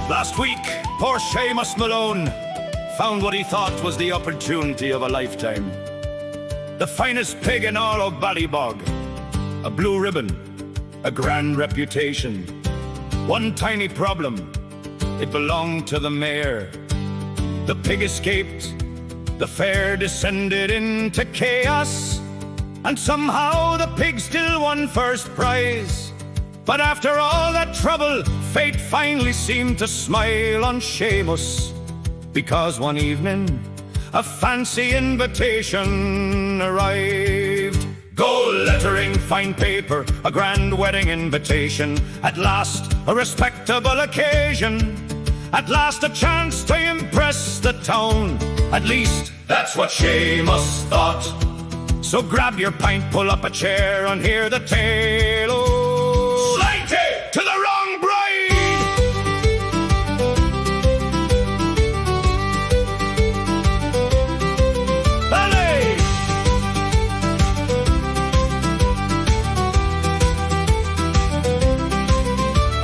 Last week, poor Seamus Malone found what he thought was the opportunity of a lifetime. The finest pig in all of Ballybog. A blue ribbon, a grand reputation. One tiny problem, it belonged to the mayor. The pig escaped, the fair descended into chaos, and somehow the pig still won first prize. But after all that trouble, fate finally seemed to smile on Shay-mus, because one evening a fancy invitation arrived. Gold lettering, fine paper, a grand wedding invitation. At last, a respectable occasion. At last, a chance to impress the town. At least, that's what Shay-mus thought. So grab your pint, pull up a chair, and hear the tale. Oh, slighty to the wrong bride! Ballet!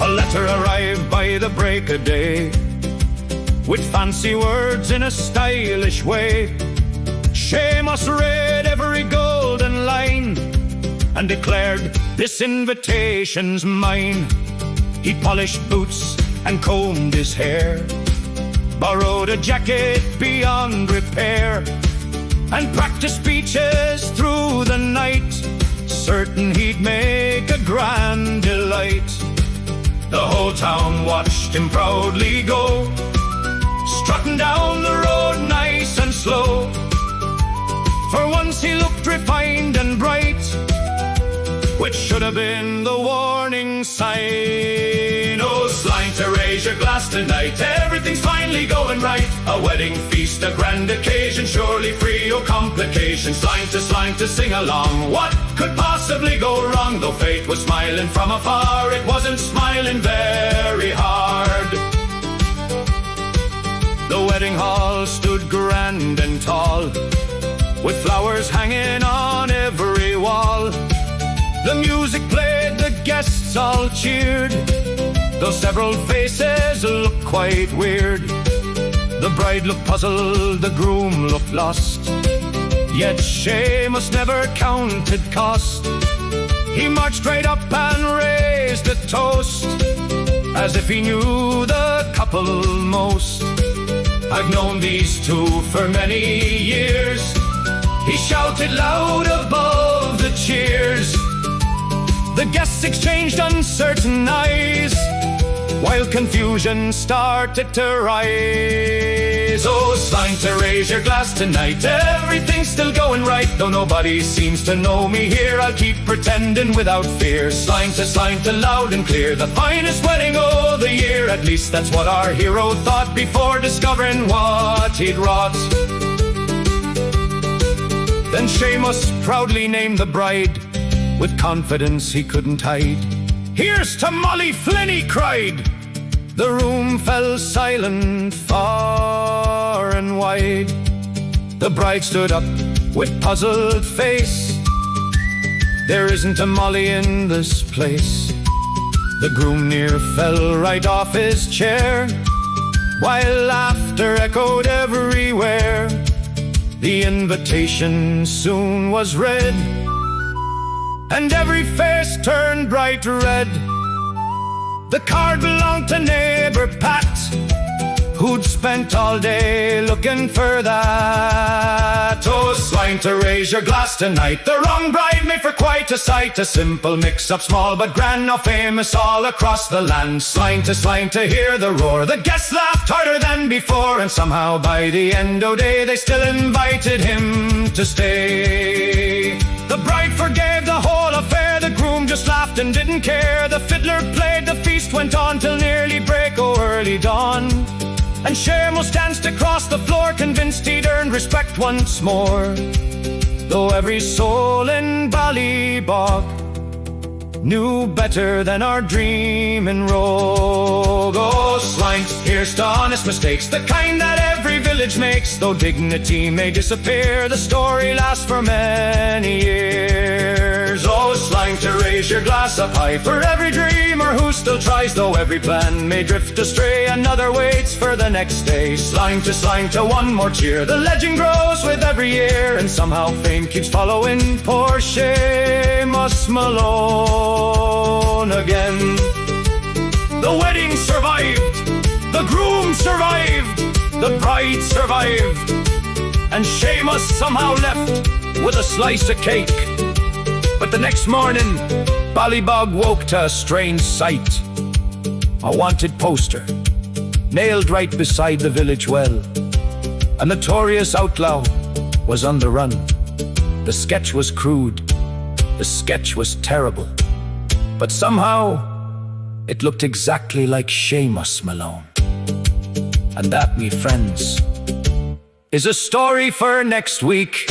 A letter arrived by the break of day, with fancy words in a stylish way. Shay-mus read every golden line and declared, "This invitation's mine." He polished boots and combed his hair, borrowed a jacket beyond repair, and practiced speeches through the night, certain he'd make a grand delight. The whole town watched him proudly go, strutting down the road nice and slow. For once he looked refined and bright, which should have been the warning sign. Oh, slime to raise your glass tonight, everything's finally going right. A wedding feast, a grand occasion, surely free of complications. Slime to sing along, what could possibly go wrong? Though fate was smiling from afar, it wasn't smiling very hard. The wedding hall stood grand and tall, with flowers hanging on every wall. The music played, the guests all cheered, though several faces looked quite weird. The bride looked puzzled, the groom looked lost, yet Shay-mus never counted cost. He marched right up and raised a toast, as if he knew the couple most. "I've known these two for many years," he shouted loud above the cheers. The guests exchanged uncertain eyes, while confusion started to rise. Oh, slime to raise your glass tonight, everything's still going right. Though nobody seems to know me here, I'll keep pretending without fear. Slime to loud and clear, the finest wedding of the year. At least that's what our hero thought before discovering what he'd wrought. Then Shay-mus proudly named the bride, with confidence he couldn't hide. "Here's to Molly Flynn," he cried. The room fell silent far and wide. The bride stood up with puzzled face. "There isn't a Molly in this place." The groom near fell right off his chair, while laughter echoed everywhere. The invitation soon was read, and every face turned bright red. The card belonged to neighbor Pat, who'd spent all day looking for that. Oh, slime to raise your glass tonight, the wrong bride made for quite a sight. A simple mix-up, small but grand, now famous all across the land. Slime to hear the roar, the guests laughed harder than before, and somehow by the end of day they still invited him to stay. The bride forgave the whole affair, the groom just laughed and didn't care. The fiddler played, the feast went on till nearly break o' early dawn. And Shay-mus danced across the floor, convinced he'd earned respect once more. Though every soul in Ballybog knew better than our dreaming rogue. Oh, slime, here's to honest mistakes, the kind that every village makes. Though dignity may disappear, the story lasts for many years. Oh, slime time to raise your glass up high for every dreamer who still tries. Though every plan may drift astray, another waits for the next day. Slang to one more cheer. The legend grows with every year, and somehow fame keeps following poor Seamus Malone again. The wedding survived, the groom survived, the bride survived, and Shay-muss somehow left with a slice of cake. But the next morning, Ballybog woke to a strange sight. A wanted poster, nailed right beside the village well. A notorious outlaw was on the run. The sketch was crude, the sketch was terrible, but somehow it looked exactly like Seamus Malone. And that, me friends, is a story for next week.